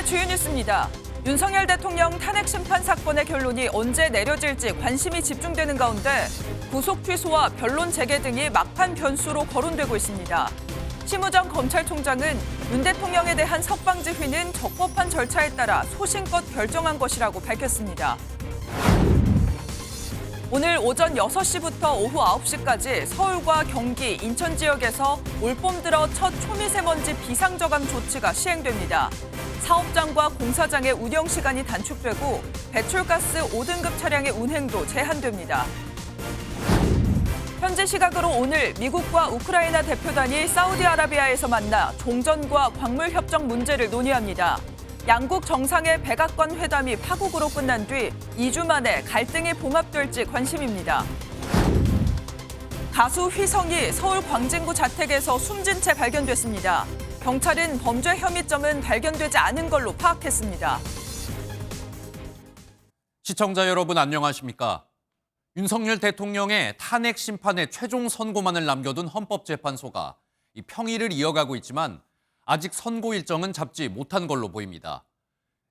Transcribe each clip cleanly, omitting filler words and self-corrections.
주요 뉴스입니다. 윤석열 대통령 탄핵 심판 사건의 결론이 언제 내려질지 관심이 집중되는 가운데 구속 취소와 변론 재개 등이 막판 변수로 거론되고 있습니다. 심우정 검찰총장은 윤 대통령에 대한 석방지휘는 적법한 절차에 따라 소신껏 결정한 것이라고 밝혔습니다. 오늘 오전 6시부터 오후 9시까지 서울과 경기, 인천 지역에서 올봄 들어 첫 초미세먼지 비상저감 조치가 시행됩니다. 사업장과 공사장의 운영 시간이 단축되고 배출가스 5등급 차량의 운행도 제한됩니다. 현지 시각으로 오늘 미국과 우크라이나 대표단이 사우디아라비아에서 만나 종전과 광물 협정 문제를 논의합니다. 양국 정상의 백악관 회담이 파국으로 끝난 뒤 2주 만에 갈등이 봉합될지 관심입니다. 가수 휘성이 서울 광진구 자택에서 숨진 채 발견됐습니다. 경찰은 범죄 혐의점은 발견되지 않은 걸로 파악했습니다. 시청자 여러분 안녕하십니까? 윤석열 대통령의 탄핵 심판의 최종 선고만을 남겨둔 헌법재판소가 이 평의를 이어가고 있지만 아직 선고 일정은 잡지 못한 걸로 보입니다.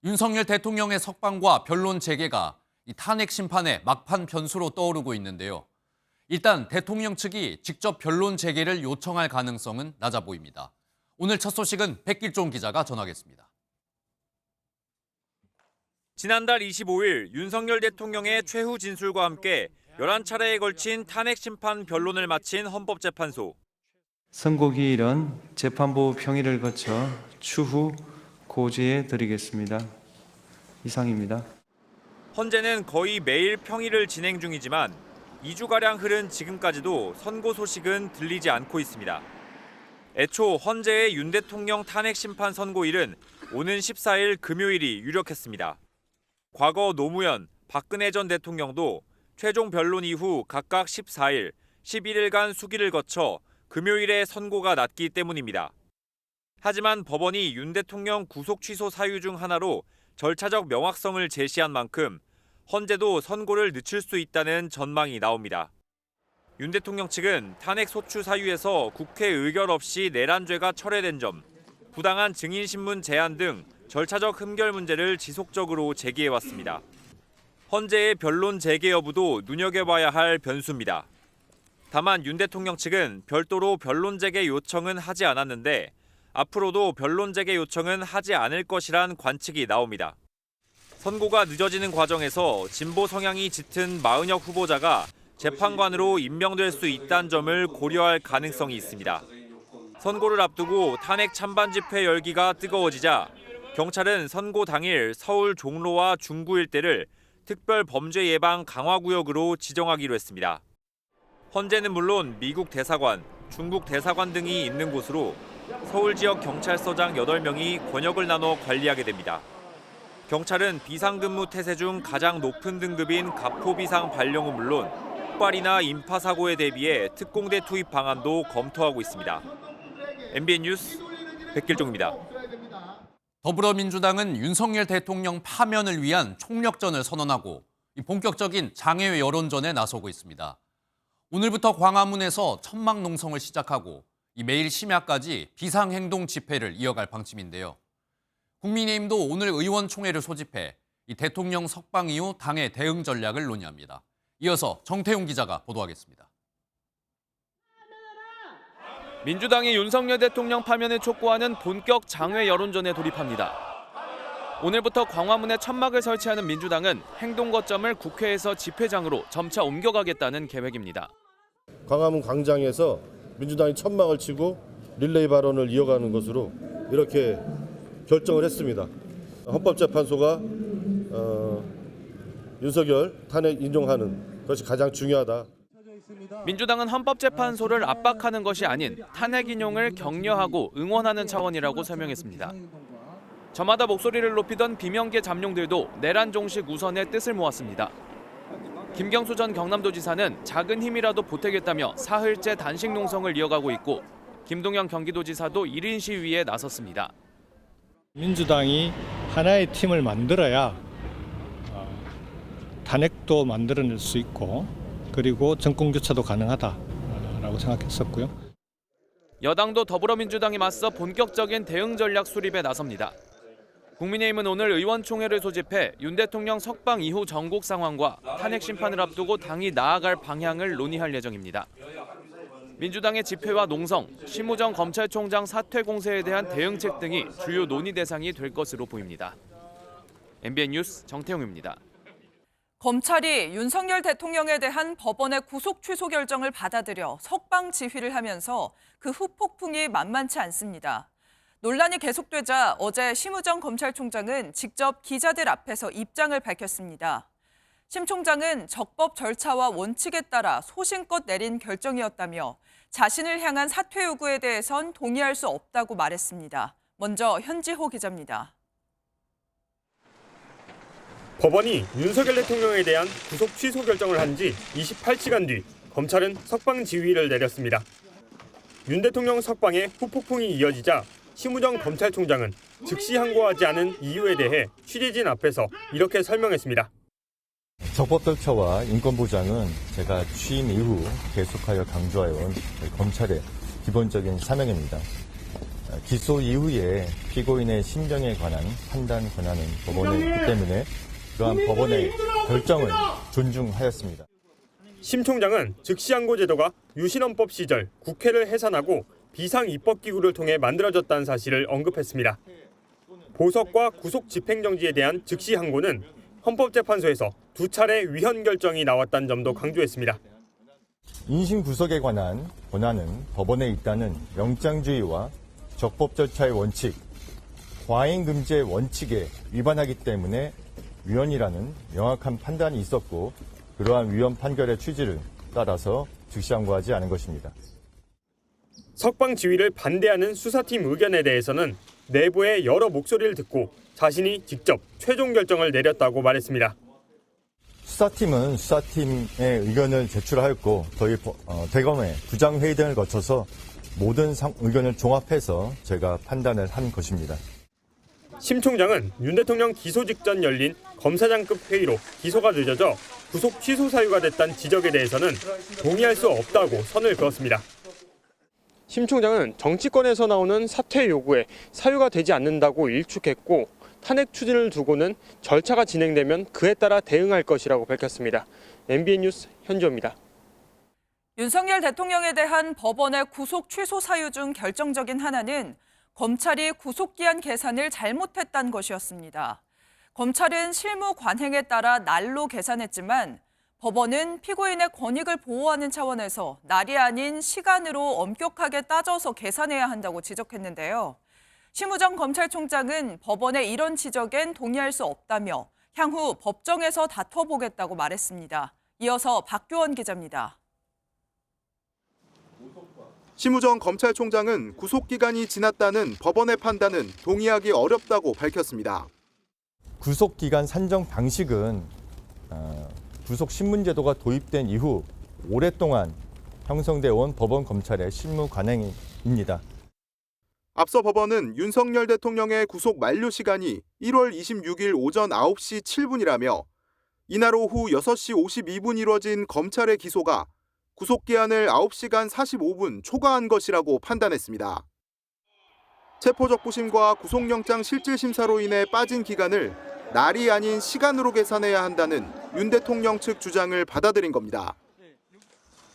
윤석열 대통령의 석방과 변론 재개가 이 탄핵 심판의 막판 변수로 떠오르고 있는데요. 일단 대통령 측이 직접 변론 재개를 요청할 가능성은 낮아 보입니다. 오늘 첫 소식은 백길종 기자가 전하겠습니다. 지난달 25일 윤석열 대통령의 최후 진술과 함께 11차례에 걸친 탄핵 심판 변론을 마친 헌법재판소. 선고기일은 재판부 평의를 거쳐 추후 고지해 드리겠습니다. 이상입니다. 헌재는 거의 매일 평의를 진행 중이지만 2주가량 흐른 지금까지도 선고 소식은 들리지 않고 있습니다. 애초 헌재의 윤 대통령 탄핵 심판 선고일은 오는 14일 금요일이 유력했습니다. 과거 노무현, 박근혜 전 대통령도 최종 변론 이후 각각 14일, 11일간 수기를 거쳐 금요일에 선고가 났기 때문입니다. 하지만 법원이 윤 대통령 구속 취소 사유 중 하나로 절차적 명확성을 제시한 만큼 헌재도 선고를 늦출 수 있다는 전망이 나옵니다. 윤 대통령 측은 탄핵 소추 사유에서 국회 의결 없이 내란죄가 철회된 점, 부당한 증인신문 제한 등 절차적 흠결 문제를 지속적으로 제기해왔습니다. 헌재의 변론 재개 여부도 눈여겨봐야 할 변수입니다. 다만 윤 대통령 측은 별도로 변론 재개 요청은 하지 않았는데 앞으로도 변론 재개 요청은 하지 않을 것이란 관측이 나옵니다. 선고가 늦어지는 과정에서 진보 성향이 짙은 마은혁 후보자가 재판관으로 임명될 수 있다는 점을 고려할 가능성이 있습니다. 선고를 앞두고 탄핵 찬반 집회 열기가 뜨거워지자 경찰은 선고 당일 서울 종로와 중구 일대를 특별 범죄 예방 강화 구역으로 지정하기로 했습니다. 헌재는 물론 미국 대사관, 중국 대사관 등이 있는 곳으로 서울 지역 경찰서장 8명이 권역을 나눠 관리하게 됩니다. 경찰은 비상근무 태세 중 가장 높은 등급인 가포비상 발령은 물론 폭발이나 인파 사고에 대비해 특공대 투입 방안도 검토하고 있습니다. MBN 뉴스 백길종입니다. 더불어민주당은 윤석열 대통령 파면을 위한 총력전을 선언하고 본격적인 장외 여론전에 나서고 있습니다. 오늘부터 광화문에서 천막 농성을 시작하고 매일 심야까지 비상행동 집회를 이어갈 방침인데요. 국민의힘도 오늘 의원총회를 소집해 대통령 석방 이후 당의 대응 전략을 논의합니다. 이어서 정태용 기자가 보도하겠습니다. 민주당이 윤석열 대통령 파면을 촉구하는 본격 장외 여론전에 돌입합니다. 오늘부터 광화문에 천막을 설치하는 민주당은 행동 거점을 국회에서 집회장으로 점차 옮겨가겠다는 계획입니다. 광화문 광장에서 민주당이 천막을 치고 릴레이 발언을 이어가는 것으로 이렇게 결정을 했습니다. 헌법재판소가 윤석열 탄핵 인용하는 것이 가장 중요하다. 민주당은 헌법재판소를 압박하는 것이 아닌 탄핵 인용을 격려하고 응원하는 차원이라고 설명했습니다. 저마다 목소리를 높이던 비명계 잠룡들도 내란 종식 우선의 뜻을 모았습니다. 김경수 전 경남도지사는 작은 힘이라도 보태겠다며 사흘째 단식 농성을 이어가고 있고 김동연 경기도지사도 1인 시위에 나섰습니다. 민주당이 하나의 팀을 만들어야 탄핵도 만들어낼 수 있고 그리고 정권교체도 가능하다라고 생각했었고요. 여당도 더불어민주당이 맞서 본격적인 대응 전략 수립에 나섭니다. 국민의힘은 오늘 의원총회를 소집해 윤 대통령 석방 이후 전국 상황과 탄핵 심판을 앞두고 당이 나아갈 방향을 논의할 예정입니다. 민주당의 집회와 농성, 심우정 검찰총장 사퇴 공세에 대한 대응책 등이 주요 논의 대상이 될 것으로 보입니다. MBN 뉴스 정태용입니다. 검찰이 윤석열 대통령에 대한 법원의 구속 취소 결정을 받아들여 석방 지휘를 하면서 그 후폭풍이 만만치 않습니다. 논란이 계속되자 어제 심우정 검찰총장은 직접 기자들 앞에서 입장을 밝혔습니다. 심 총장은 적법 절차와 원칙에 따라 소신껏 내린 결정이었다며 자신을 향한 사퇴 요구에 대해선 동의할 수 없다고 말했습니다. 먼저 현지호 기자입니다. 법원이 윤석열 대통령에 대한 구속 취소 결정을 한 지 28시간 뒤 검찰은 석방 지휘를 내렸습니다. 윤 대통령 석방에 후폭풍이 이어지자 심우정 검찰총장은 즉시 항고하지 않은 이유에 대해 취재진 앞에서 이렇게 설명했습니다. 적법 절차와 인권 보장은 제가 취임 이후 계속하여 강조해온 검찰의 기본적인 사명입니다. 기소 이후에 피고인의 심정에 관한 판단 권한은 법원에 있기 때문에 그러한 법원의 결정을 존중하였습니다. 심 총장은 즉시 항고 제도가 유신헌법 시절 국회를 해산하고 비상입법기구를 통해 만들어졌다는 사실을 언급했습니다. 보석과 구속 집행정지에 대한 즉시 항고는 헌법재판소에서 2차례 위헌 결정이 나왔다는 점도 강조했습니다. 인신 구속에 관한 권한은 법원에 있다는 영장주의와 적법 절차의 원칙, 과잉 금지의 원칙에 위반하기 때문에 위헌이라는 명확한 판단이 있었고 그러한 위헌 판결의 취지를 따라서 즉시 항고하지 않은 것입니다. 석방 지휘를 반대하는 수사팀 의견에 대해서는 내부의 여러 목소리를 듣고 자신이 직접 최종 결정을 내렸다고 말했습니다. 수사팀은 수사팀의 의견을 제출하였고 저희 대검의 부장회의 등을 거쳐서 모든 의견을 종합해서 제가 판단을 한 것입니다. 심 총장은 윤 대통령 기소 직전 열린 검사장급 회의로 기소가 늦어져 구속 취소 사유가 됐다는 지적에 대해서는 동의할 수 없다고 선을 그었습니다. 심 총장은 정치권에서 나오는 사퇴 요구에 사유가 되지 않는다고 일축했고 탄핵 추진을 두고는 절차가 진행되면 그에 따라 대응할 것이라고 밝혔습니다. MBN 뉴스 현주입니다. 윤석열 대통령에 대한 법원의 구속 취소 사유 중 결정적인 하나는 검찰이 구속기한 계산을 잘못했다는 것이었습니다. 검찰은 실무 관행에 따라 날로 계산했지만 법원은 피고인의 권익을 보호하는 차원에서 날이 아닌 시간으로 엄격하게 따져서 계산해야 한다고 지적했는데요. 심우정 검찰총장은 법원의 이런 지적엔 동의할 수 없다며 향후 법정에서 다퉈보겠다고 말했습니다. 이어서 박규원 기자입니다. 심우정 검찰총장은 구속기간이 지났다는 법원의 판단은 동의하기 어렵다고 밝혔습니다. 구속기간 산정 방식은 구속신문제도가 도입된 이후 오랫동안 형성되어 온 법원 검찰의 실무 관행입니다. 앞서 법원은 윤석열 대통령의 구속 만료 시간이 1월 26일 오전 9시 7분이라며 이날 오후 6시 52분 이뤄진 검찰의 기소가 구속기한을 9시간 45분 초과한 것이라고 판단했습니다. 체포적부심과 구속영장 실질심사로 인해 빠진 기간을 날이 아닌 시간으로 계산해야 한다는 윤 대통령 측 주장을 받아들인 겁니다.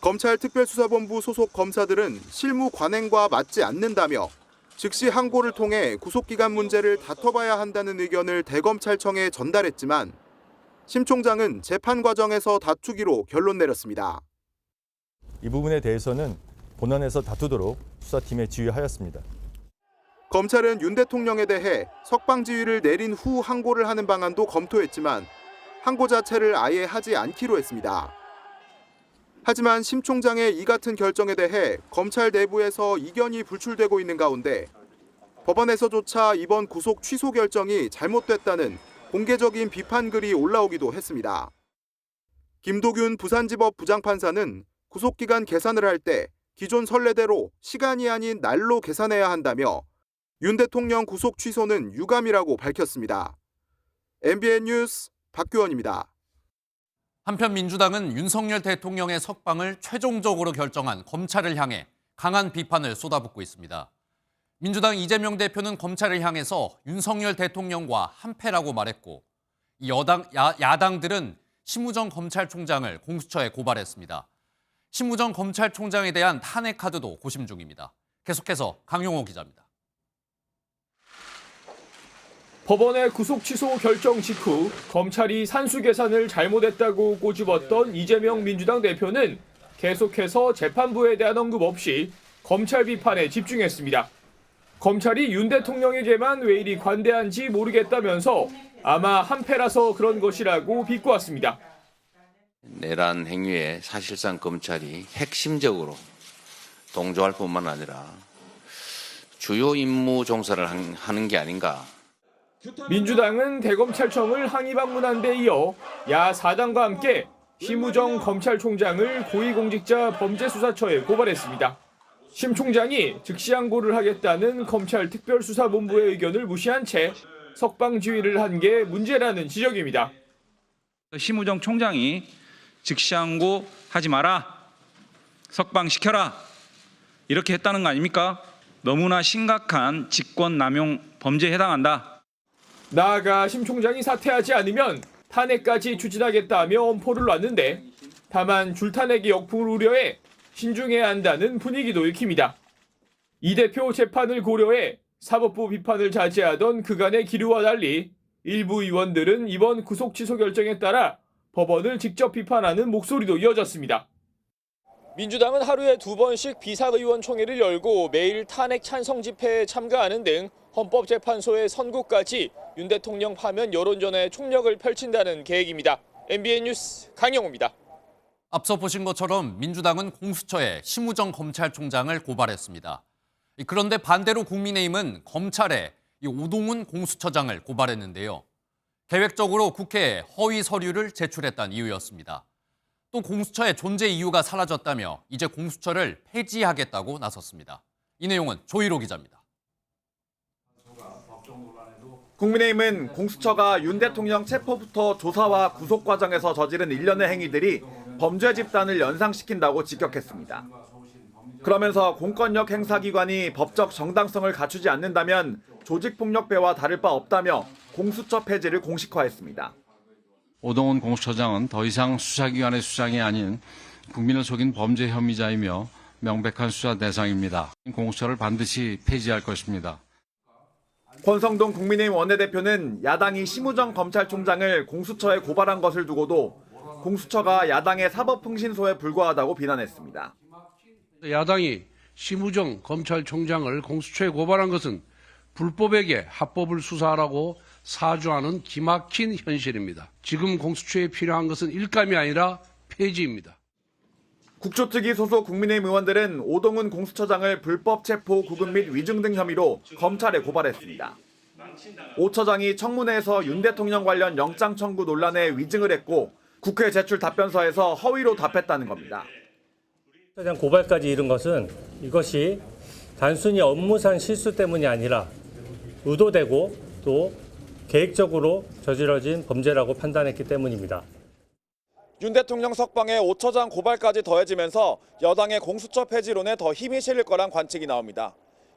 검찰 특별수사본부 소속 검사들은 실무 관행과 맞지 않는다며 즉시 항고를 통해 구속기간 문제를 다퉈봐야 한다는 의견을 대검찰청에 전달했지만 심 총장은 재판 과정에서 다투기로 결론 내렸습니다. 이 부분에 대해서는 본원에서 다투도록 수사팀에 지휘하였습니다. 검찰은 윤 대통령에 대해 석방 지휘를 내린 후 항고를 하는 방안도 검토했지만 항고 자체를 아예 하지 않기로 했습니다. 하지만 심 총장의 이 같은 결정에 대해 검찰 내부에서 이견이 불출되고 있는 가운데 법원에서조차 이번 구속 취소 결정이 잘못됐다는 공개적인 비판글이 올라오기도 했습니다. 김도균 부산지법 부장판사는 구속기간 계산을 할 때 기존 선례대로 시간이 아닌 날로 계산해야 한다며 윤 대통령 구속 취소는 유감이라고 밝혔습니다. MBN 뉴스 박규원입니다. 한편 민주당은 윤석열 대통령의 석방을 최종적으로 결정한 검찰을 향해 강한 비판을 쏟아붓고 있습니다. 민주당 이재명 대표는 검찰을 향해서 윤석열 대통령과 한패라고 말했고 이 야당들은 심우정 검찰총장을 공수처에 고발했습니다. 심우정 검찰총장에 대한 탄핵 카드도 고심 중입니다. 계속해서 강용호 기자입니다. 법원의 구속 취소 결정 직후 검찰이 산수 계산을 잘못했다고 꼬집었던 이재명 민주당 대표는 계속해서 재판부에 대한 언급 없이 검찰 비판에 집중했습니다. 검찰이 윤 대통령에게만 왜 이리 관대한지 모르겠다면서 아마 한패라서 그런 것이라고 비꼬았습니다. 내란 행위에 사실상 검찰이 핵심적으로 동조할 뿐만 아니라 주요 임무 종사를 하는 게 아닌가. 민주당은 대검찰청을 항의 방문한 데 이어 야 4당과 함께 심우정 검찰총장을 고위공직자 범죄수사처에 고발했습니다. 심 총장이 즉시 항고를 하겠다는 검찰 특별수사본부의 의견을 무시한 채 석방지휘를 한 게 문제라는 지적입니다. 심우정 총장이 즉시 항고하지 마라, 석방시켜라 이렇게 했다는 거 아닙니까? 너무나 심각한 직권남용 범죄에 해당한다. 나아가 심 총장이 사퇴하지 않으면 탄핵까지 추진하겠다며 엄포를 놨는데 다만 줄탄핵의 역풍을 우려해 신중해야 한다는 분위기도 읽힙니다. 이 대표 재판을 고려해 사법부 비판을 자제하던 그간의 기류와 달리 일부 의원들은 이번 구속 취소 결정에 따라 법원을 직접 비판하는 목소리도 이어졌습니다. 민주당은 하루에 2번씩 비상의원총회를 열고 매일 탄핵 찬성 집회에 참가하는 등 헌법재판소의 선고까지 윤 대통령 파면 여론전에 총력을 펼친다는 계획입니다. MBN 뉴스 강영호입니다. 앞서 보신 것처럼 민주당은 공수처에 심우정 검찰총장을 고발했습니다. 그런데 반대로 국민의힘은 검찰에 오동훈 공수처장을 고발했는데요. 계획적으로 국회에 허위 서류를 제출했다는 이유였습니다. 또 공수처의 존재 이유가 사라졌다며 이제 공수처를 폐지하겠다고 나섰습니다. 이 내용은 조희로 기자입니다. 국민의힘은 공수처가 윤 대통령 체포부터 조사와 구속 과정에서 저지른 일련의 행위들이 범죄 집단을 연상시킨다고 직격했습니다. 그러면서 공권력 행사기관이 법적 정당성을 갖추지 않는다면 조직폭력배와 다를 바 없다며 공수처 폐지를 공식화했습니다. 오동훈 공수처장은 더 이상 수사기관의 수장이 아닌 국민을 속인 범죄 혐의자이며 명백한 수사 대상입니다. 공수처를 반드시 폐지할 것입니다. 권성동 국민의힘 원내대표는 야당이 심우정 검찰총장을 공수처에 고발한 것을 두고도 공수처가 야당의 사법흥신소에 불과하다고 비난했습니다. 야당이 심우정 검찰총장을 공수처에 고발한 것은 불법에게 합법을 수사하라고 사주하는 기막힌 현실입니다. 지금 공수처에 필요한 것은 일감이 아니라 폐지입니다. 국조특위 소속 국민의힘 의원들은 오동훈 공수처장을 불법 체포, 구금 및 위증 등 혐의로 검찰에 고발했습니다. 오 처장이 청문회에서 윤 대통령 관련 영장 청구 논란에 위증을 했고 국회 제출 답변서에서 허위로 답했다는 겁니다. 처장 고발까지 이른 것은 이것이 단순히 업무상 실수 때문이 아니라 의도되고 또 계획적으로 저지러진 범죄라고 판단했기 때문입니다. 윤 대통령 석방에 오 처장 고발까지 더해지면서 여당의 공수처 폐지론에 더 힘이 실릴 거란 관측이 나옵니다.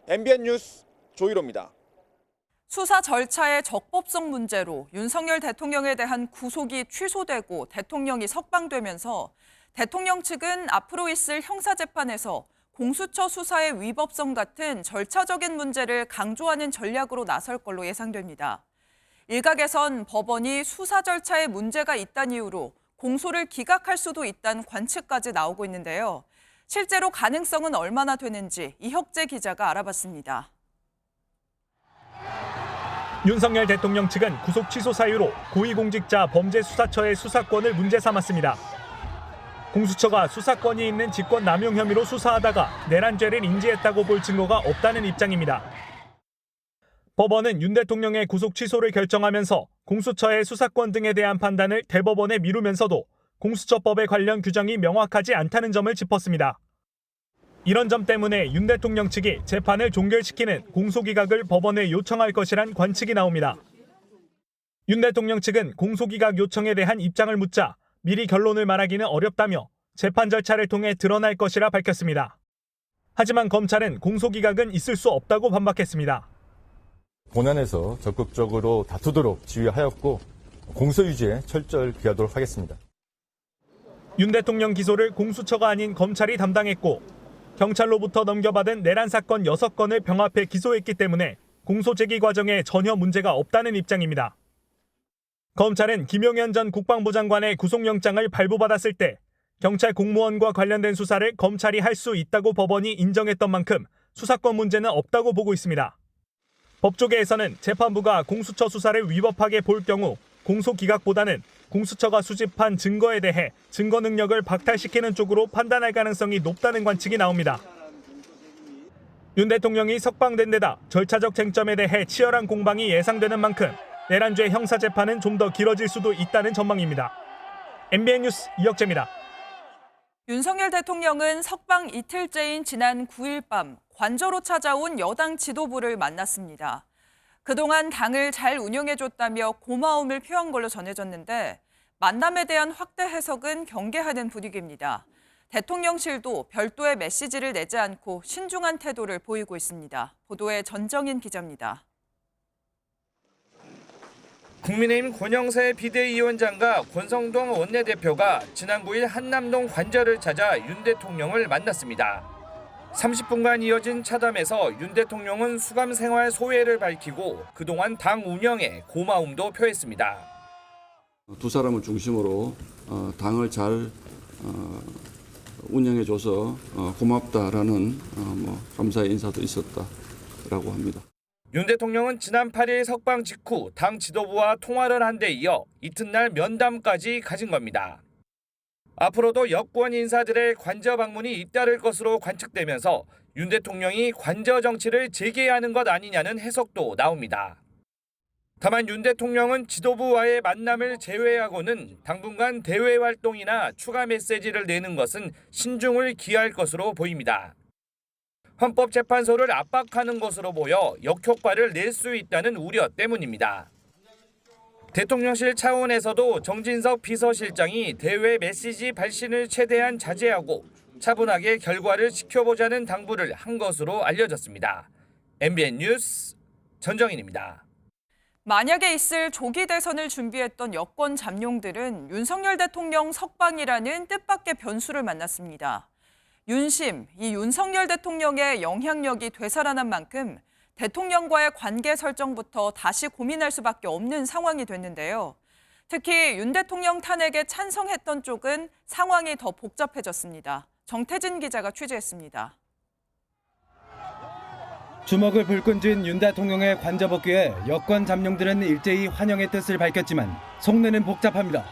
MBN 뉴스 조희로입니다. 수사 절차의 적법성 문제로 윤석열 대통령에 대한 구속이 취소되고 대통령이 석방되면서 대통령 측은 앞으로 있을 형사재판에서 공수처 수사의 위법성 같은 절차적인 문제를 강조하는 전략으로 나설 걸로 예상됩니다. 일각에선 법원이 수사 절차에 문제가 있다는 이유로 공소를 기각할 수도 있다는 관측까지 나오고 있는데요. 실제로 가능성은 얼마나 되는지 이혁재 기자가 알아봤습니다. 윤석열 대통령 측은 구속 취소 사유로 고위공직자 범죄수사처의 수사권을 문제 삼았습니다. 공수처가 수사권이 있는 직권남용 혐의로 수사하다가 내란죄를 인지했다고 볼 증거가 없다는 입장입니다. 법원은 윤 대통령의 구속 취소를 결정하면서 공수처의 수사권 등에 대한 판단을 대법원에 미루면서도 공수처법에 관련 규정이 명확하지 않다는 점을 짚었습니다. 이런 점 때문에 윤 대통령 측이 재판을 종결시키는 공소기각을 법원에 요청할 것이란 관측이 나옵니다. 윤 대통령 측은 공소기각 요청에 대한 입장을 묻자 미리 결론을 말하기는 어렵다며 재판 절차를 통해 드러날 것이라 밝혔습니다. 하지만 검찰은 공소기각은 있을 수 없다고 반박했습니다. 본안에서 적극적으로 다투도록 지휘하였고 공소유지에 철저히 기하도록 하겠습니다. 윤 대통령 기소를 공수처가 아닌 검찰이 담당했고 경찰로부터 넘겨받은 내란 사건 6건을 병합해 기소했기 때문에 공소 제기 과정에 전혀 문제가 없다는 입장입니다. 검찰은 김용현 전 국방부 장관의 구속영장을 발부받았을 때 경찰 공무원과 관련된 수사를 검찰이 할 수 있다고 법원이 인정했던 만큼 수사권 문제는 없다고 보고 있습니다. 법조계에서는 재판부가 공수처 수사를 위법하게 볼 경우 공소기각보다는 공수처가 수집한 증거에 대해 증거 능력을 박탈시키는 쪽으로 판단할 가능성이 높다는 관측이 나옵니다. 윤 대통령이 석방된 데다 절차적 쟁점에 대해 치열한 공방이 예상되는 만큼 내란죄 형사재판은 좀 더 길어질 수도 있다는 전망입니다. MBN 뉴스 이혁재입니다. 윤석열 대통령은 석방 이틀째인 지난 9일 밤 관저로 찾아온 여당 지도부를 만났습니다. 그동안 당을 잘 운영해줬다며 고마움을 표한 걸로 전해졌는데 만남에 대한 확대 해석은 경계하는 분위기입니다. 대통령실도 별도의 메시지를 내지 않고 신중한 태도를 보이고 있습니다. 보도에 전정인 기자입니다. 국민의힘 권영세 비대위원장과 권성동 원내대표가 지난 9일 한남동 관저를 찾아 윤 대통령을 만났습니다. 30분간 이어진 차담에서 윤 대통령은 수감 생활 소회를 밝히고 그동안 당 운영에 고마움도 표했습니다. 두 사람을 중심으로 당을 잘 운영해줘서 고맙다라는 감사의 인사도 있었다라고 합니다. 윤 대통령은 지난 8일 석방 직후 당 지도부와 통화를 한 데 이어 이튿날 면담까지 가진 겁니다. 앞으로도 여권 인사들의 관저 방문이 잇따를 것으로 관측되면서 윤 대통령이 관저 정치를 재개하는 것 아니냐는 해석도 나옵니다. 다만 윤 대통령은 지도부와의 만남을 제외하고는 당분간 대외 활동이나 추가 메시지를 내는 것은 신중을 기할 것으로 보입니다. 헌법재판소를 압박하는 것으로 보여 역효과를 낼 수 있다는 우려 때문입니다. 대통령실 차원에서도 정진석 비서실장이 대외 메시지 발신을 최대한 자제하고 차분하게 결과를 지켜보자는 당부를 한 것으로 알려졌습니다. MBN 뉴스 전정인입니다. 만약에 있을 조기 대선을 준비했던 여권 잠룡들은 윤석열 대통령 석방이라는 뜻밖의 변수를 만났습니다. 윤심, 이 윤석열 대통령의 영향력이 되살아난 만큼 대통령과의 관계 설정부터 다시 고민할 수밖에 없는 상황이 됐는데요. 특히 윤 대통령 탄핵에 찬성했던 쪽은 상황이 더 복잡해졌습니다. 정태진 기자가 취재했습니다. 주먹을 불끈 쥔 윤 대통령의 관저 복귀에 여권 잠룡들은 일제히 환영의 뜻을 밝혔지만 속내는 복잡합니다.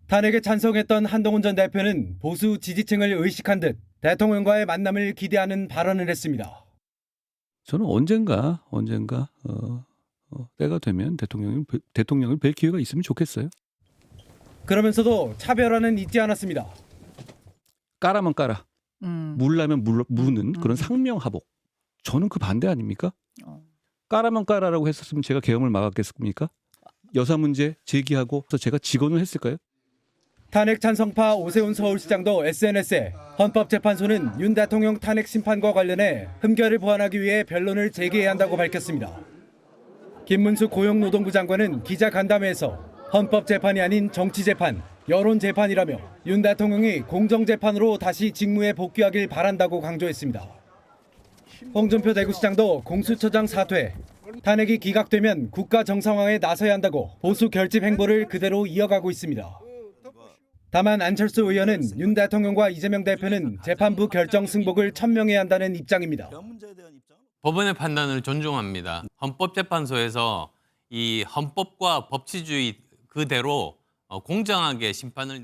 탄핵에 찬성했던 한동훈 전 대표는 보수 지지층을 의식한 듯 대통령과의 만남을 기대하는 발언을 했습니다. 저는 언젠가 때가 되면 대통령을 뵐 기회가 있으면 좋겠어요. 그러면서도 차별화는 잊지 않았습니다. 까라면 까라, 물라면 무는 그런 상명하복. 저는 그 반대 아닙니까? 까라면 까라라고 했었으면 제가 계엄을 막았겠습니까? 여사 문제 제기하고 제가 직언을 했을까요? 탄핵 찬성파 오세훈 서울시장도 SNS에 헌법재판소는 윤 대통령 탄핵 심판과 관련해 흠결을 보완하기 위해 변론을 재개해야 한다고 밝혔습니다. 김문수 고용노동부 장관은 기자 간담회에서 헌법재판이 아닌 정치재판, 여론재판이라며 윤 대통령이 공정재판으로 다시 직무에 복귀하길 바란다고 강조했습니다. 홍준표 대구시장도 공수처장 사퇴, 탄핵이 기각되면 국가 정상화에 나서야 한다고 보수 결집 행보를 그대로 이어가고 있습니다. 다만 안철수 의원은 윤 대통령과 이재명 대표는 재판부 결정 승복을 천명해야 한다는 입장입니다. 법원의 판단을 존중합니다. 헌법재판소에서 이 헌법과 법치주의 그대로 공정하게 심판을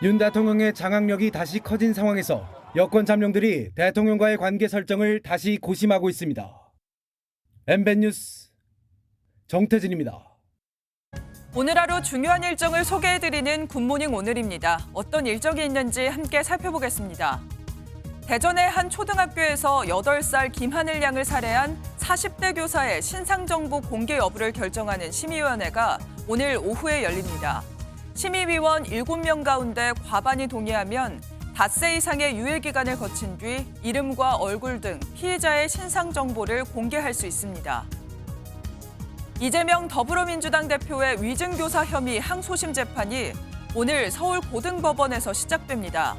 윤 대통령의 장악력이 다시 커진 상황에서 여권 잠룡들이 대통령과의 관계 설정을 다시 고심하고 있습니다. MBN 뉴스 정태진입니다. 오늘 하루 중요한 일정을 소개해드리는 굿모닝 오늘입니다. 어떤 일정이 있는지 함께 살펴보겠습니다. 대전의 한 초등학교에서 8살 김하늘 양을 살해한 40대 교사의 신상정보 공개 여부를 결정하는 심의위원회가 오늘 오후에 열립니다. 심의위원 7명 가운데 과반이 동의하면 닷새 이상의 유예 기간을 거친 뒤 이름과 얼굴 등 피해자의 신상 정보를 공개할 수 있습니다. 이재명 더불어민주당 대표의 위증교사 혐의 항소심 재판이 오늘 서울고등법원에서 시작됩니다.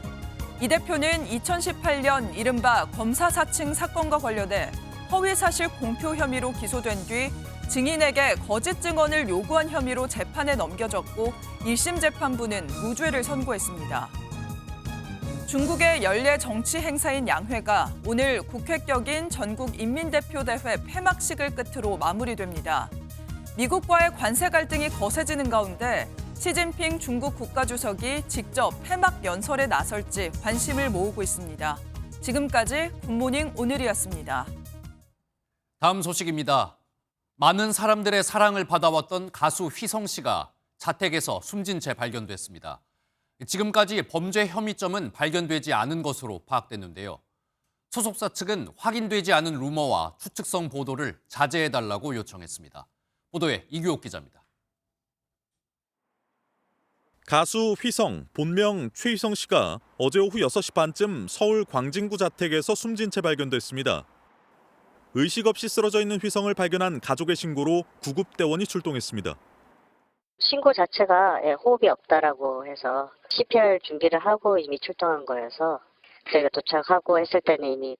이 대표는 2018년 이른바 검사 사칭 사건과 관련해 허위사실 공표 혐의로 기소된 뒤 증인에게 거짓 증언을 요구한 혐의로 재판에 넘겨졌고 1심 재판부는 무죄를 선고했습니다. 중국의 연례 정치 행사인 양회가 오늘 국회격인 전국인민대표대회 폐막식을 끝으로 마무리됩니다. 미국과의 관세 갈등이 거세지는 가운데 시진핑 중국 국가주석이 직접 폐막 연설에 나설지 관심을 모으고 있습니다. 지금까지 굿모닝 오늘이었습니다. 다음 소식입니다. 많은 사람들의 사랑을 받아왔던 가수 휘성 씨가 자택에서 숨진 채 발견됐습니다. 지금까지 범죄 혐의점은 발견되지 않은 것으로 파악됐는데요. 소속사 측은 확인되지 않은 루머와 추측성 보도를 자제해달라고 요청했습니다. 보도에 이규옥 기자입니다. 가수 휘성, 본명 최희성 씨가 어제 오후 6시 반쯤 서울 광진구 자택에서 숨진 채 발견됐습니다. 의식 없이 쓰러져 있는 휘성을 발견한 가족의 신고로 구급대원이 출동했습니다. 신고 자체가 호흡이 없다라고 해서 CPR 준비를 하고 이미 출동한 거여서 저희가 도착하고 했을 때는 이미.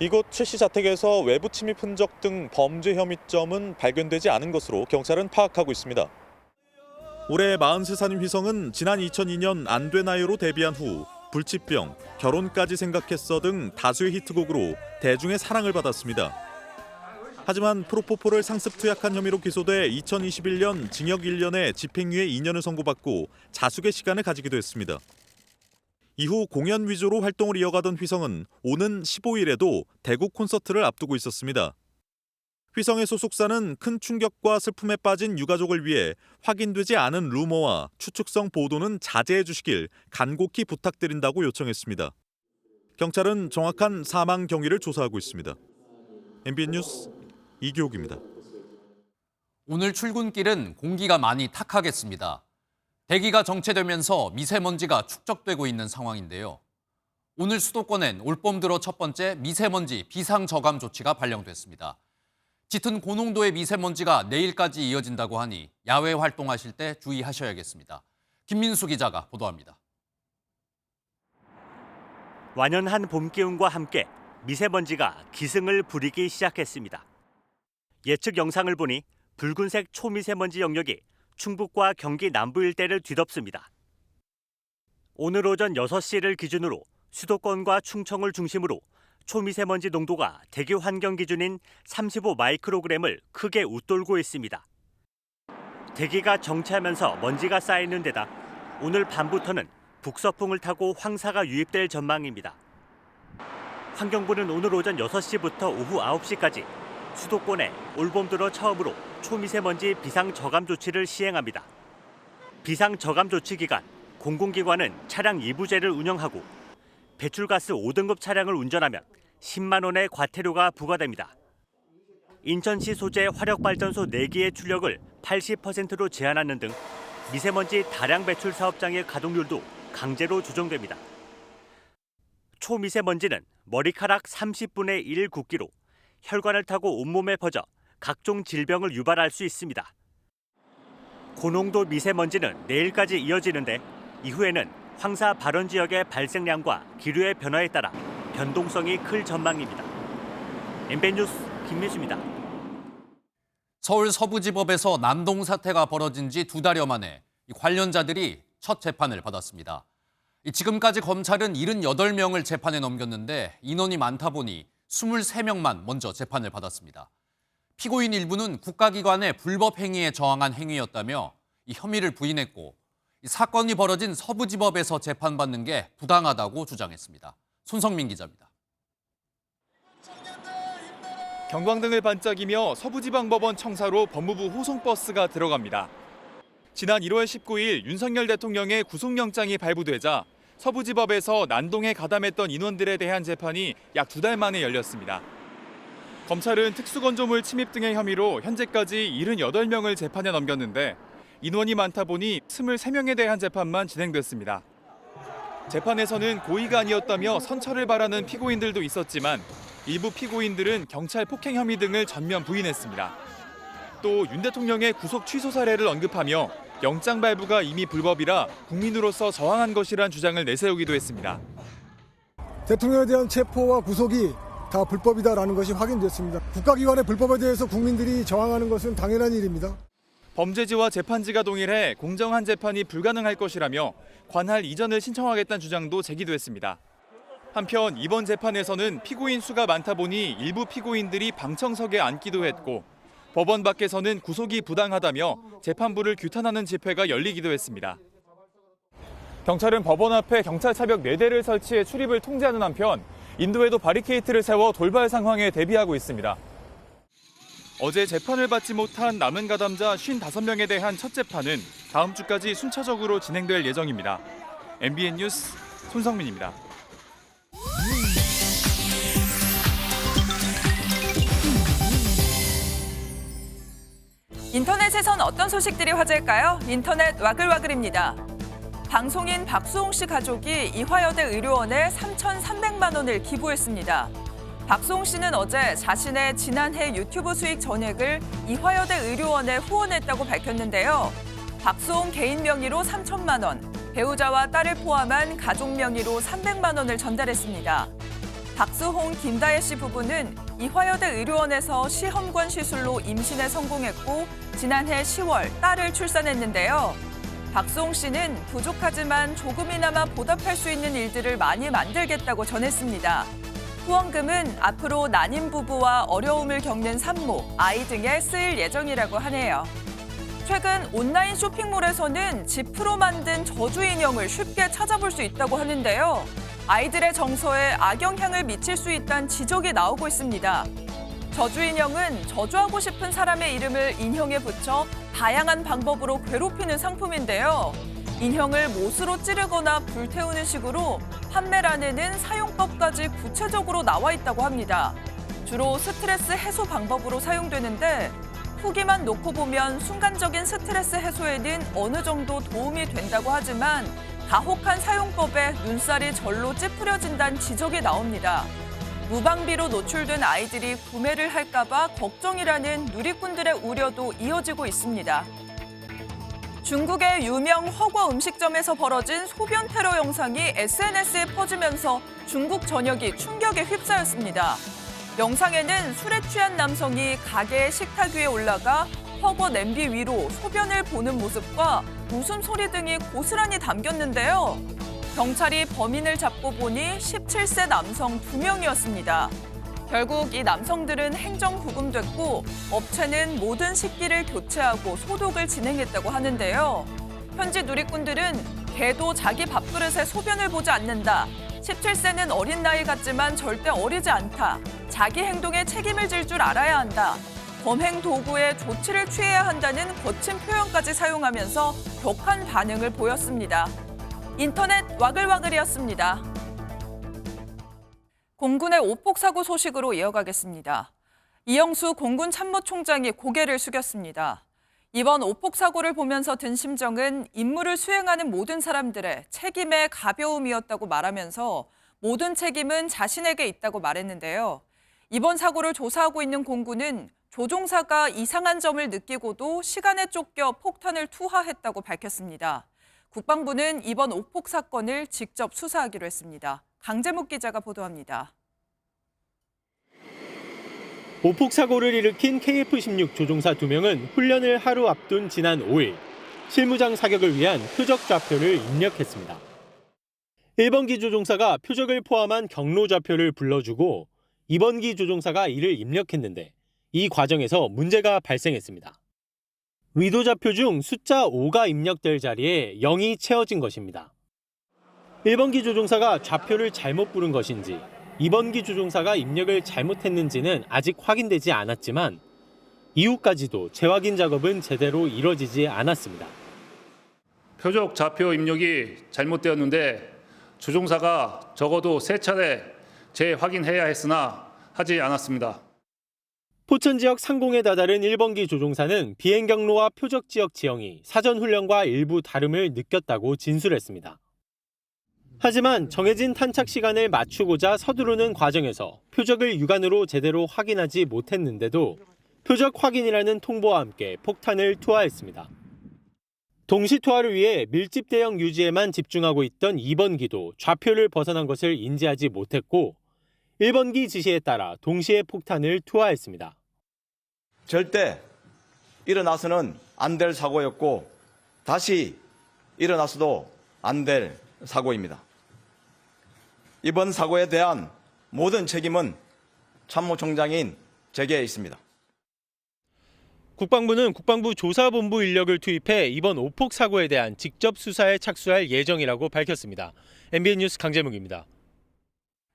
이곳 최 씨 자택에서 외부 침입 흔적 등 범죄 혐의점은 발견되지 않은 것으로 경찰은 파악하고 있습니다. 올해 43살인 휘성은 지난 2002년 안 돼 나요로 데뷔한 후 불치병, 결혼까지 생각했어 등 다수의 히트곡으로 대중의 사랑을 받았습니다. 하지만 프로포폴을 상습 투약한 혐의로 기소돼 2021년 징역 1년에 집행유예 2년을 선고받고 자숙의 시간을 가지기도 했습니다. 이후 공연 위주로 활동을 이어가던 휘성은 오는 15일에도 대구 콘서트를 앞두고 있었습니다. 휘성의 소속사는 큰 충격과 슬픔에 빠진 유가족을 위해 확인되지 않은 루머와 추측성 보도는 자제해 주시길 간곡히 부탁드린다고 요청했습니다. 경찰은 정확한 사망 경위를 조사하고 있습니다. MBN 뉴스 이규옥입니다. 오늘 출근길은 공기가 많이 탁하겠습니다. 대기가 정체되면서 미세먼지가 축적되고 있는 상황인데요. 오늘 수도권엔 올봄 들어 첫 번째 미세먼지 비상저감 조치가 발령됐습니다. 짙은 고농도의 미세먼지가 내일까지 이어진다고 하니 야외 활동하실 때 주의하셔야겠습니다. 김민수 기자가 보도합니다. 완연한 봄 기운과 함께 미세먼지가 기승을 부리기 시작했습니다. 예측 영상을 보니 붉은색 초미세먼지 영역이 충북과 경기 남부 일대를 뒤덮습니다. 오늘 오전 6시를 기준으로 수도권과 충청을 중심으로 초미세먼지 농도가 대기 환경 기준인 35 마이크로그램을 크게 웃돌고 있습니다. 대기가 정체하면서 먼지가 쌓이는 데다 오늘 밤부터는 북서풍을 타고 황사가 유입될 전망입니다. 환경부는 오늘 오전 6시부터 오후 9시까지 수도권에 올봄 들어 처음으로 초미세먼지 비상저감 조치를 시행합니다. 비상저감 조치 기간 공공기관은 차량 2부제를 운영하고 배출가스 5등급 차량을 운전하면 10만 원의 과태료가 부과됩니다. 인천시 소재 화력발전소 4기의 출력을 80%로 제한하는 등 미세먼지 다량 배출 사업장의 가동률도 강제로 조정됩니다. 초미세먼지는 머리카락 30분의 1 굵기로 혈관을 타고 온몸에 퍼져 각종 질병을 유발할 수 있습니다. 고농도 미세먼지는 내일까지 이어지는데 이후에는 황사 발원 지역의 발생량과 기류의 변화에 따라 변동성이 클 전망입니다. MBN 뉴스 김민수입니다. 서울 서부지법에서 난동 사태가 벌어진 지 2달여 만에 관련자들이 첫 재판을 받았습니다. 지금까지 검찰은 78명을 재판에 넘겼는데 인원이 많다 보니 23명만 먼저 재판을 받았습니다. 피고인 일부는 국가기관의 불법 행위에 저항한 행위였다며 이 혐의를 부인했고 사건이 벌어진 서부지법에서 재판받는 게 부당하다고 주장했습니다. 손성민 기자입니다. 경광등을 반짝이며 서부지방법원 청사로 법무부 호송버스가 들어갑니다. 지난 1월 19일 윤석열 대통령의 구속영장이 발부되자 서부지법에서 난동에 가담했던 인원들에 대한 재판이 약 2달 만에 열렸습니다. 검찰은 특수건조물 침입 등의 혐의로 현재까지 78명을 재판에 넘겼는데 인원이 많다 보니 23명에 대한 재판만 진행됐습니다. 재판에서는 고의가 아니었다며 선처를 바라는 피고인들도 있었지만 일부 피고인들은 경찰 폭행 혐의 등을 전면 부인했습니다. 또 윤 대통령의 구속 취소 사례를 언급하며 영장 발부가 이미 불법이라 국민으로서 저항한 것이란 주장을 내세우기도 했습니다. 대통령에 대한 체포와 구속이 다 불법이다라는 것이 확인됐습니다. 국가기관의 불법에 대해서 국민들이 저항하는 것은 당연한 일입니다. 범죄지와 재판지가 동일해 공정한 재판이 불가능할 것이라며 관할 이전을 신청하겠다는 주장도 제기됐습니다. 한편 이번 재판에서는 피고인 수가 많다 보니 일부 피고인들이 방청석에 앉기도 했고 법원 밖에서는 구속이 부당하다며 재판부를 규탄하는 집회가 열리기도 했습니다. 경찰은 법원 앞에 경찰 차벽 4대를 설치해 출입을 통제하는 한편 인도에도 바리케이트를 세워 돌발 상황에 대비하고 있습니다. 어제 재판을 받지 못한 남은 가담자 55명에 대한 첫 재판은 다음 주까지 순차적으로 진행될 예정입니다. MBN 뉴스 손성민입니다. 인터넷에선 어떤 소식들이 화제일까요? 인터넷 와글와글입니다. 방송인 박수홍 씨 가족이 이화여대 의료원에 3,300만 원을 기부했습니다. 박수홍 씨는 어제 자신의 지난해 유튜브 수익 전액을 이화여대 의료원에 후원했다고 밝혔는데요. 박수홍 개인 명의로 3천만 원, 배우자와 딸을 포함한 가족 명의로 300만 원을 전달했습니다. 박수홍, 김다혜 씨 부부는 이화여대 의료원에서 시험관 시술로 임신에 성공했고 지난해 10월 딸을 출산했는데요. 박수홍 씨는 부족하지만 조금이나마 보답할 수 있는 일들을 많이 만들겠다고 전했습니다. 후원금은 앞으로 난임 부부와 어려움을 겪는 산모, 아이 등에 쓰일 예정이라고 하네요. 최근 온라인 쇼핑몰에서는 지프로 만든 저주 인형을 쉽게 찾아볼 수 있다고 하는데요. 아이들의 정서에 악영향을 미칠 수 있다는 지적이 나오고 있습니다. 저주 인형은 저주하고 싶은 사람의 이름을 인형에 붙여 다양한 방법으로 괴롭히는 상품인데요. 인형을 못으로 찌르거나 불태우는 식으로 판매란에는 사용법까지 구체적으로 나와 있다고 합니다. 주로 스트레스 해소 방법으로 사용되는데 후기만 놓고 보면 순간적인 스트레스 해소에는 어느 정도 도움이 된다고 하지만 가혹한 사용법에 눈살이 절로 찌푸려진다는 지적이 나옵니다. 무방비로 노출된 아이들이 구매를 할까 봐 걱정이라는 누리꾼들의 우려도 이어지고 있습니다. 중국의 유명 허거 음식점에서 벌어진 소변 테러 영상이 SNS에 퍼지면서 중국 전역이 충격에 휩싸였습니다. 영상에는 술에 취한 남성이 가게의 식탁 위에 올라가 허거 냄비 위로 소변을 보는 모습과 웃음소리 등이 고스란히 담겼는데요. 경찰이 범인을 잡고 보니 17세 남성 2명이었습니다. 결국 이 남성들은 행정구금됐고 업체는 모든 식기를 교체하고 소독을 진행했다고 하는데요. 현지 누리꾼들은 개도 자기 밥그릇에 소변을 보지 않는다. 17세는 어린 나이 같지만 절대 어리지 않다. 자기 행동에 책임을 질 줄 알아야 한다. 범행 도구에 조치를 취해야 한다는 거친 표현까지 사용하면서 격한 반응을 보였습니다. 인터넷 와글와글이었습니다. 공군의 오폭 사고 소식으로 이어가겠습니다. 이영수 공군 참모총장이 고개를 숙였습니다. 이번 오폭 사고를 보면서 든 심정은 임무를 수행하는 모든 사람들의 책임의 가벼움이었다고 말하면서 모든 책임은 자신에게 있다고 말했는데요. 이번 사고를 조사하고 있는 공군은 조종사가 이상한 점을 느끼고도 시간에 쫓겨 폭탄을 투하했다고 밝혔습니다. 국방부는 이번 오폭 사건을 직접 수사하기로 했습니다. 강재묵 기자가 보도합니다. 오폭 사고를 일으킨 KF-16 조종사 2명은 훈련을 하루 앞둔 지난 5일 실무장 사격을 위한 표적 좌표를 입력했습니다. 1번기 조종사가 표적을 포함한 경로 좌표를 불러주고 2번기 조종사가 이를 입력했는데 이 과정에서 문제가 발생했습니다. 위도 좌표 중 숫자 5가 입력될 자리에 0이 채워진 것입니다. 1번기 조종사가 좌표를 잘못 부른 것인지 2번기 조종사가 입력을 잘못했는지는 아직 확인되지 않았지만 이후까지도 재확인 작업은 제대로 이뤄지지 않았습니다. 표적 좌표 입력이 잘못되었는데 조종사가 적어도 3차례 재확인해야 했으나 하지 않았습니다. 포천 지역 상공에 다다른 1번기 조종사는 비행 경로와 표적 지역 지형이 사전 훈련과 일부 다름을 느꼈다고 진술했습니다. 하지만 정해진 탄착 시간을 맞추고자 서두르는 과정에서 표적을 육안으로 제대로 확인하지 못했는데도 표적 확인이라는 통보와 함께 폭탄을 투하했습니다. 동시 투하를 위해 밀집 대형 유지에만 집중하고 있던 2번기도 좌표를 벗어난 것을 인지하지 못했고 1번기 지시에 따라 동시에 폭탄을 투하했습니다. 절대 일어나서는 안 될 사고였고 다시 일어나서도 안 될 사고입니다. 이번 사고에 대한 모든 책임은 참모총장인 제게에 있습니다. 국방부는 국방부 조사본부 인력을 투입해 이번 오폭 사고에 대한 직접 수사에 착수할 예정이라고 밝혔습니다. MBN 뉴스 강재묵입니다.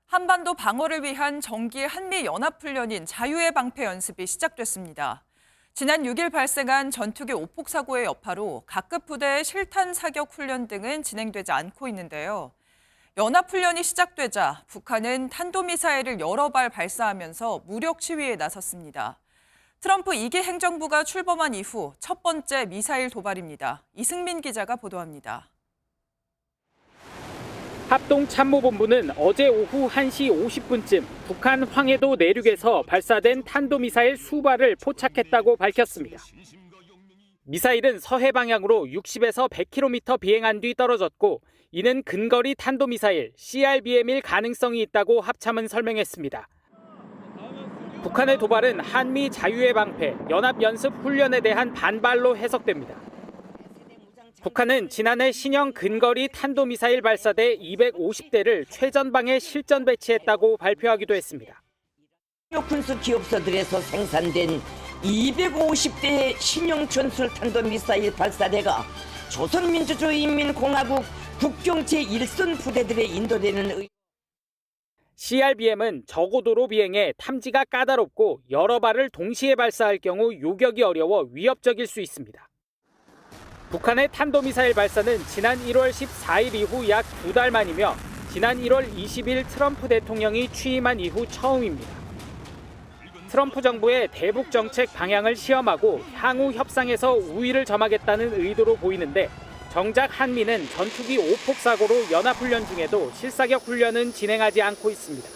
한반도 방어를 위한 정기 한미연합훈련인 자유의 방패 연습이 시작됐습니다. 지난 6일 발생한 전투기 오폭 사고의 여파로 각급 부대의 실탄 사격 훈련 등은 진행되지 않고 있는데요. 연합훈련이 시작되자 북한은 탄도미사일을 여러 발 발사하면서 무력 시위에 나섰습니다. 트럼프 2기 행정부가 출범한 이후 첫 번째 미사일 도발입니다. 이승민 기자가 보도합니다. 합동참모본부는 어제 오후 1시 50분쯤 북한 황해도 내륙에서 발사된 탄도미사일 수발을 포착했다고 밝혔습니다. 미사일은 서해 방향으로 60에서 100km 비행한 뒤 떨어졌고 이는 근거리 탄도미사일 CRBM일 가능성이 있다고 합참은 설명했습니다. 북한의 도발은 한미 자유의 방패, 연합연습 훈련에 대한 반발로 해석됩니다. 북한은 지난해 신형 근거리 탄도미사일 발사대 250대를 최전방에 실전 배치했다고 발표하기도 했습니다. 군수 기업소들에서 생산된 250대의 신형 전술 탄도미사일 발사대가 조선민주주의인민공화국 국경 제1선 부대들에 인도되는 CRBM은 저고도로 비행해 탐지가 까다롭고 여러 발을 동시에 발사할 경우 요격이 어려워 위협적일 수 있습니다. 북한의 탄도미사일 발사는 지난 1월 14일 이후 약 2달 만이며 지난 1월 20일 트럼프 대통령이 취임한 이후 처음입니다. 트럼프 정부의 대북 정책 방향을 시험하고 향후 협상에서 우위를 점하겠다는 의도로 보이는데 정작 한미는 전투기 오폭 사고로 연합훈련 중에도 실사격 훈련은 진행하지 않고 있습니다.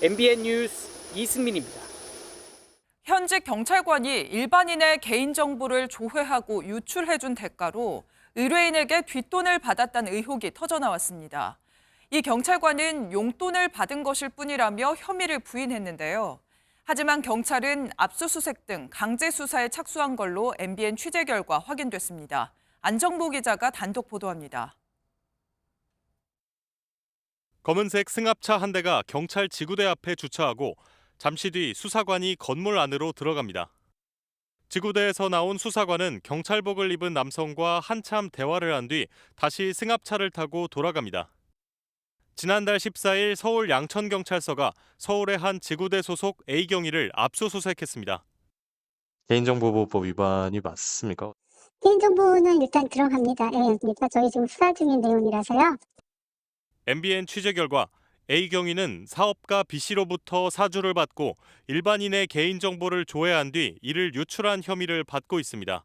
MBN 뉴스 이승민입니다. 현직 경찰관이 일반인의 개인정보를 조회하고 유출해준 대가로 의뢰인에게 뒷돈을 받았다는 의혹이 터져나왔습니다. 이 경찰관은 용돈을 받은 것일 뿐이라며 혐의를 부인했는데요. 하지만 경찰은 압수수색 등 강제 수사에 착수한 걸로 MBN 취재 결과 확인됐습니다. 안정모 기자가 단독 보도합니다. 검은색 승합차 한 대가 경찰 지구대 앞에 주차하고 잠시 뒤 수사관이 건물 안으로 들어갑니다. 지구대에서 나온 수사관은 경찰복을 입은 남성과 한참 대화를 한 뒤 다시 승합차를 타고 돌아갑니다. 지난달 14일 서울 양천경찰서가 서울의 한 지구대 소속 A경위를 압수수색했습니다. 개인정보보호법 위반이 맞습니까? 개인정보는 일단 들어갑니다. 그러니까 저희 지금 수사 중인 내용이라서요. MBN 취재 결과 A경위는 사업가 B씨로부터 사주를 받고 일반인의 개인정보를 조회한 뒤 이를 유출한 혐의를 받고 있습니다.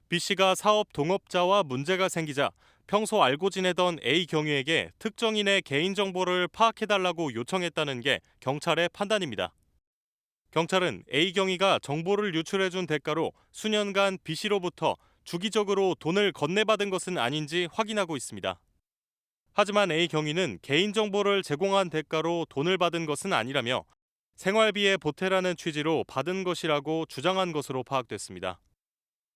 B씨가 사업 동업자와 문제가 생기자 평소 알고 지내던 A경위에게 특정인의 개인정보를 파악해달라고 요청했다는 게 경찰의 판단입니다. 경찰은 A경위가 정보를 유출해준 대가로 수년간 B씨로부터 주기적으로 돈을 건네받은 것은 아닌지 확인하고 있습니다. 하지만 A경위는 개인정보를 제공한 대가로 돈을 받은 것은 아니라며 생활비의 보태라는 취지로 받은 것이라고 주장한 것으로 파악됐습니다.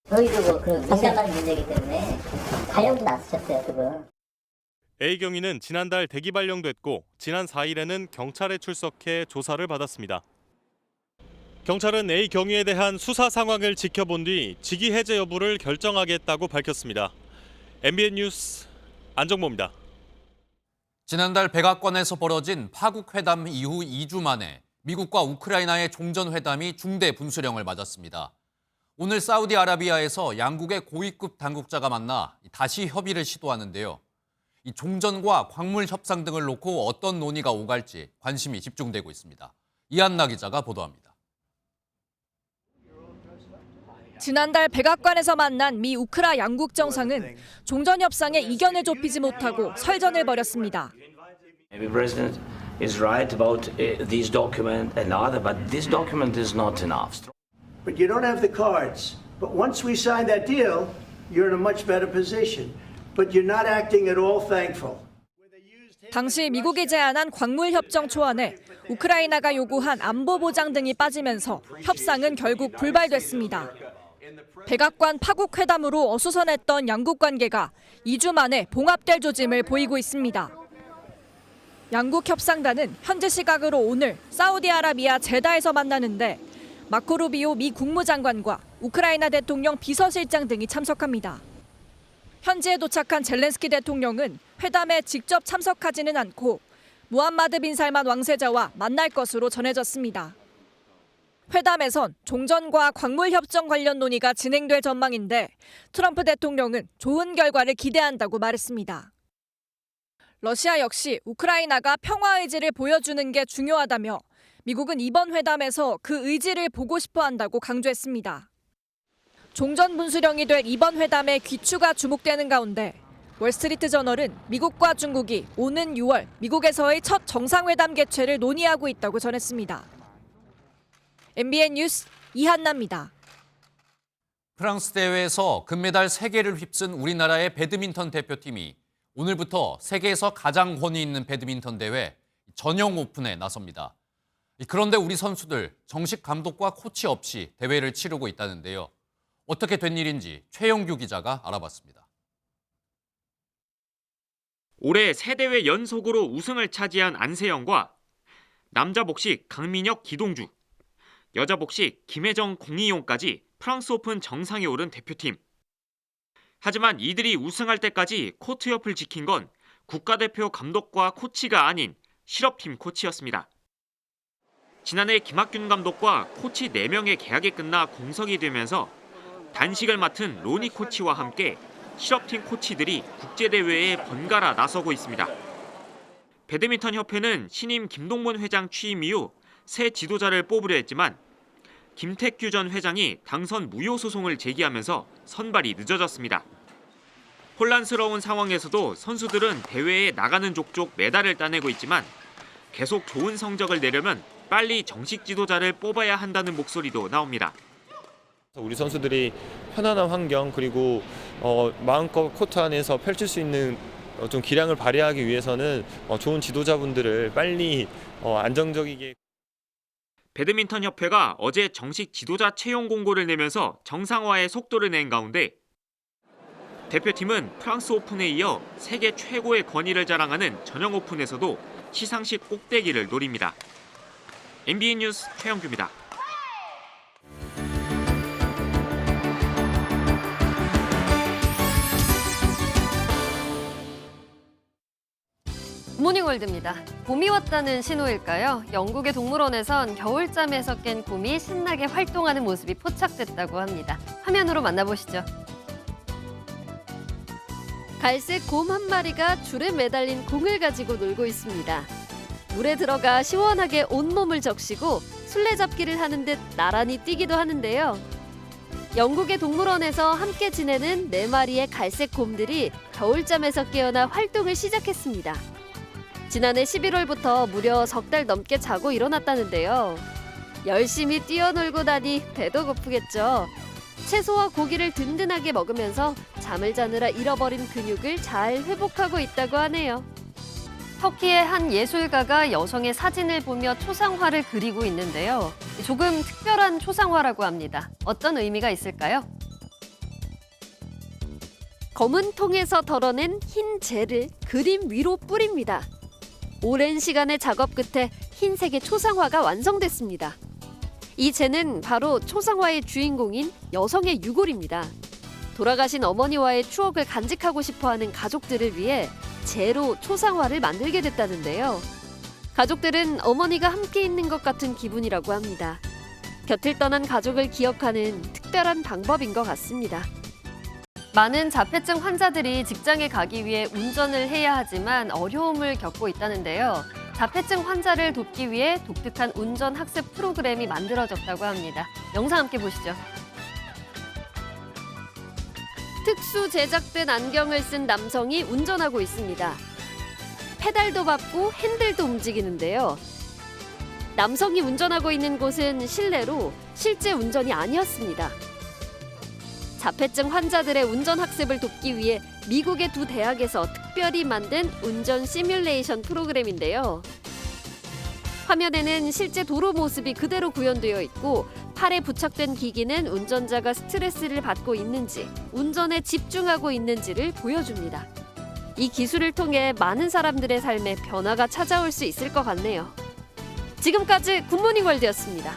저희도 그 민감한 문제이기 때문에 발령도 났으셨어요, 그거. A경위는 지난달 대기 발령됐고 지난 4일에는 경찰에 출석해 조사를 받았습니다. 경찰은 A경위에 대한 수사 상황을 지켜본 뒤 직위 해제 여부를 결정하겠다고 밝혔습니다. MBN 뉴스 안정모입니다. 지난달 백악관에서 벌어진 파국 회담 이후 2주 만에 미국과 우크라이나의 종전회담이 중대 분수령을 맞았습니다. 오늘 사우디아라비아에서 양국의 고위급 당국자가 만나 다시 협의를 시도하는데요. 이 종전과 광물 협상 등을 놓고 어떤 논의가 오갈지 관심이 집중되고 있습니다. 이한나 기자가 보도합니다. 지난달 백악관에서 만난 미 우크라 양국 정상은 종전 협상에 이견을 좁히지 못하고 설전을 벌였습니다. The president is right about this document and other, but this document is not enough. But you don't have the cards. But once we sign that deal, you're in a much better position. But you're not acting at all thankful. 당시 미국이 제안한 광물 협정 초안에 우크라이나가 요구한 안보 보장 등이 빠지면서 협상은 결국 불발됐습니다. 백악관 파국 회담으로 어수선했던 양국 관계가 2주 만에 봉합될 조짐을 보이고 있습니다. 양국 협상단은 현지 시각으로 오늘 사우디아라비아 제다에서 만나는데 마코 루비오 미 국무장관과 우크라이나 대통령 비서실장 등이 참석합니다. 현지에 도착한 젤렌스키 대통령은 회담에 직접 참석하지는 않고 무함마드 빈 살만 왕세자와 만날 것으로 전해졌습니다. 회담에선 종전과 광물 협정 관련 논의가 진행될 전망인데 트럼프 대통령은 좋은 결과를 기대한다고 말했습니다. 러시아 역시 우크라이나가 평화 의지를 보여주는 게 중요하다며 미국은 이번 회담에서 그 의지를 보고 싶어 한다고 강조했습니다. 종전 분수령이 될 이번 회담의 귀추가 주목되는 가운데 월스트리트 저널은 미국과 중국이 오는 6월 미국에서의 첫 정상회담 개최를 논의하고 있다고 전했습니다. MBN 뉴스 이한나입니다. 프랑스 대회에서 금메달 3개를 휩쓴 우리나라의 배드민턴 대표팀이 오늘부터 세계에서 가장 권위 있는 배드민턴 대회 전형 오픈에 나섭니다. 그런데 우리 선수들 정식 감독과 코치 없이 대회를 치르고 있다는데요. 어떻게 된 일인지 최영규 기자가 알아봤습니다. 올해 3대회 연속으로 우승을 차지한 안세영과 남자 복식 강민혁, 기동주, 여자 복식 김혜정, 공이용까지 프랑스 오픈 정상에 오른 대표팀. 하지만 이들이 우승할 때까지 코트 옆을 지킨 건 국가대표 감독과 코치가 아닌 실업팀 코치였습니다. 지난해 김학균 감독과 코치 4명의 계약이 끝나 공석이 되면서 단식을 맡은 로니 코치와 함께 실업팀 코치들이 국제대회에 번갈아 나서고 있습니다. 배드민턴 협회는 신임 김동문 회장 취임 이후 새 지도자를 뽑으려 했지만 김택규 전 회장이 당선 무효 소송을 제기하면서 선발이 늦어졌습니다. 혼란스러운 상황에서도 선수들은 대회에 나가는 족족 메달을 따내고 있지만 계속 좋은 성적을 내려면 빨리 정식 지도자를 뽑아야 한다는 목소리도 나옵니다. 우리 선수들이 편안한 환경 그리고 마음껏 코트 안에서 펼칠 수 있는 좀 기량을 발휘하기 위해서는 좋은 지도자분들을 빨리 안정적이게. 배드민턴 협회가 어제 정식 지도자 채용 공고를 내면서 정상화의 속도를 낸 가운데 대표팀은 프랑스 오픈에 이어 세계 최고의 권위를 자랑하는 전형 오픈에서도 시상식 꼭대기를 노립니다. MBN 뉴스 최영규입니다. 굿모닝월드입니다. 봄이 왔다는 신호일까요? 영국의 동물원에선 겨울잠에서 깬 곰이 신나게 활동하는 모습이 포착됐다고 합니다. 화면으로 만나보시죠. 갈색 곰 한 마리가 줄에 매달린 공을 가지고 놀고 있습니다. 물에 들어가 시원하게 온몸을 적시고 술래잡기를 하는 듯 나란히 뛰기도 하는데요. 영국의 동물원에서 함께 지내는 4마리의 갈색 곰들이 겨울잠에서 깨어나 활동을 시작했습니다. 지난해 11월부터 무려 석 달 넘게 자고 일어났다는데요. 열심히 뛰어놀고 나니 배도 고프겠죠. 채소와 고기를 든든하게 먹으면서 잠을 자느라 잃어버린 근육을 잘 회복하고 있다고 하네요. 터키의 한 예술가가 여성의 사진을 보며 초상화를 그리고 있는데요. 조금 특별한 초상화라고 합니다. 어떤 의미가 있을까요? 검은 통에서 덜어낸 흰 젤을 그림 위로 뿌립니다. 오랜 시간의 작업 끝에 흰색의 초상화가 완성됐습니다. 이 젤은 바로 초상화의 주인공인 여성의 유골입니다. 돌아가신 어머니와의 추억을 간직하고 싶어하는 가족들을 위해 젤로 초상화를 만들게 됐다는데요. 가족들은 어머니가 함께 있는 것 같은 기분이라고 합니다. 곁을 떠난 가족을 기억하는 특별한 방법인 것 같습니다. 많은 자폐증 환자들이 직장에 가기 위해 운전을 해야 하지만 어려움을 겪고 있다는데요. 자폐증 환자를 돕기 위해 독특한 운전 학습 프로그램이 만들어졌다고 합니다. 영상 함께 보시죠. 특수 제작된 안경을 쓴 남성이 운전하고 있습니다. 페달도 밟고 핸들도 움직이는데요. 남성이 운전하고 있는 곳은 실내로 실제 운전이 아니었습니다. 자폐증 환자들의 운전 학습을 돕기 위해 미국의 두 대학에서 특별히 만든 운전 시뮬레이션 프로그램인데요. 화면에는 실제 도로 모습이 그대로 구현되어 있고 팔에 부착된 기기는 운전자가 스트레스를 받고 있는지, 운전에 집중하고 있는지를 보여줍니다. 이 기술을 통해 많은 사람들의 삶에 변화가 찾아올 수 있을 것 같네요. 지금까지 굿모닝 월드였습니다.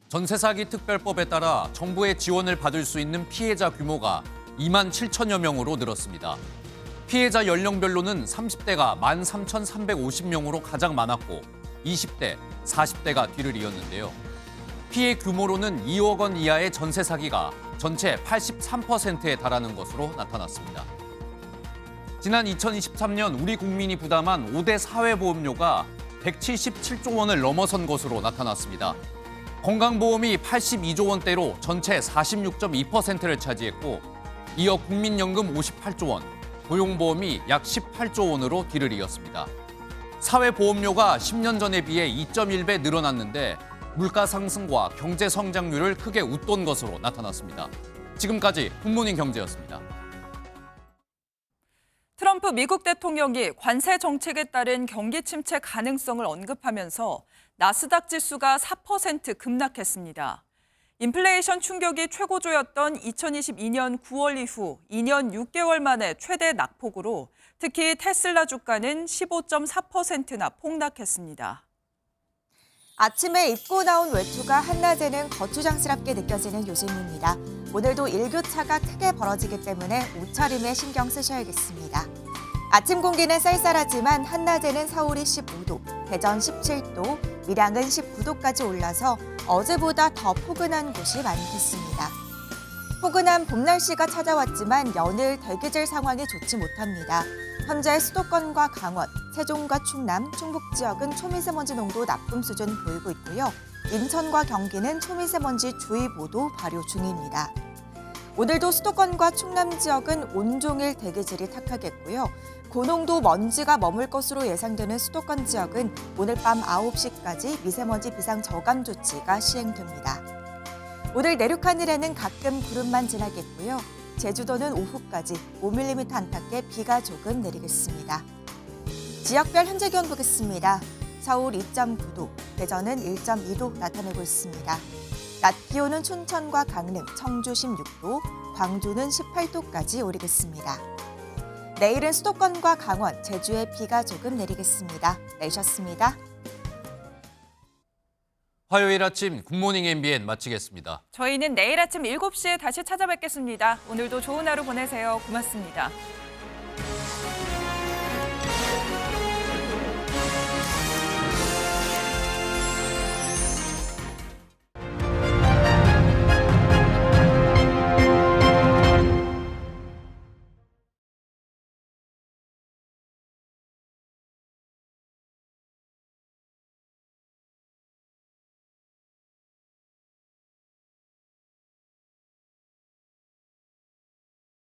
전세 사기 특별법에 따라 정부의 지원을 받을 수 있는 피해자 규모가 2만 7천여 명으로 늘었습니다. 피해자 연령별로는 30대가 13,350명으로 가장 많았고 20대, 40대가 뒤를 이었는데요. 피해 규모로는 2억 원 이하의 전세 사기가 전체 83%에 달하는 것으로 나타났습니다. 지난 2023년 우리 국민이 부담한 5대 사회보험료가 177조 원을 넘어선 것으로 나타났습니다. 건강보험이 82조 원대로 전체 46.2%를 차지했고 이어 국민연금 58조 원, 고용보험이 약 18조 원으로 뒤를 이었습니다. 사회보험료가 10년 전에 비해 2.1배 늘어났는데 물가 상승과 경제 성장률을 크게 웃돈 것으로 나타났습니다. 지금까지 굿모닝 경제였습니다. 트럼프 미국 대통령이 관세 정책에 따른 경기 침체 가능성을 언급하면서 나스닥 지수가 4% 급락했습니다. 인플레이션 충격이 최고조였던 2022년 9월 이후 2년 6개월 만에 최대 낙폭으로 특히 테슬라 주가는 15.4%나 폭락했습니다. 아침에 입고 나온 외투가 한낮에는 거추장스럽게 느껴지는 요즘입니다. 오늘도 일교차가 크게 벌어지기 때문에 옷차림에 신경 쓰셔야겠습니다. 아침 공기는 쌀쌀하지만 한낮에는 서울이 15도, 대전 17도, 밀양은 19도까지 올라서 어제보다 더 포근한 곳이 많겠습니다. 포근한 봄 날씨가 찾아왔지만 연일 대기질 상황이 좋지 못합니다. 현재 수도권과 강원, 세종과 충남, 충북 지역은 초미세먼지 농도 나쁨 수준 보이고 있고요. 인천과 경기는 초미세먼지 주의보도 발효 중입니다. 오늘도 수도권과 충남 지역은 온종일 대기질이 탁하겠고요. 고농도 먼지가 머물 것으로 예상되는 수도권 지역은 오늘 밤 9시까지 미세먼지 비상 저감 조치가 시행됩니다. 오늘 내륙 하늘에는 가끔 구름만 지나겠고요. 제주도는 오후까지 5mm 안팎의 비가 조금 내리겠습니다. 지역별 현재 기온 보겠습니다. 서울 2.9도, 대전은 1.2도 나타내고 있습니다. 낮 기온은 춘천과 강릉, 청주 16도, 광주는 18도까지 오르겠습니다. 내일은 수도권과 강원, 제주에 비가 조금 내리겠습니다. 내셨습니다. 화요일 아침 굿모닝 MBN 마치겠습니다. 저희는 내일 아침 7시에 다시 찾아뵙겠습니다. 오늘도 좋은 하루 보내세요. 고맙습니다.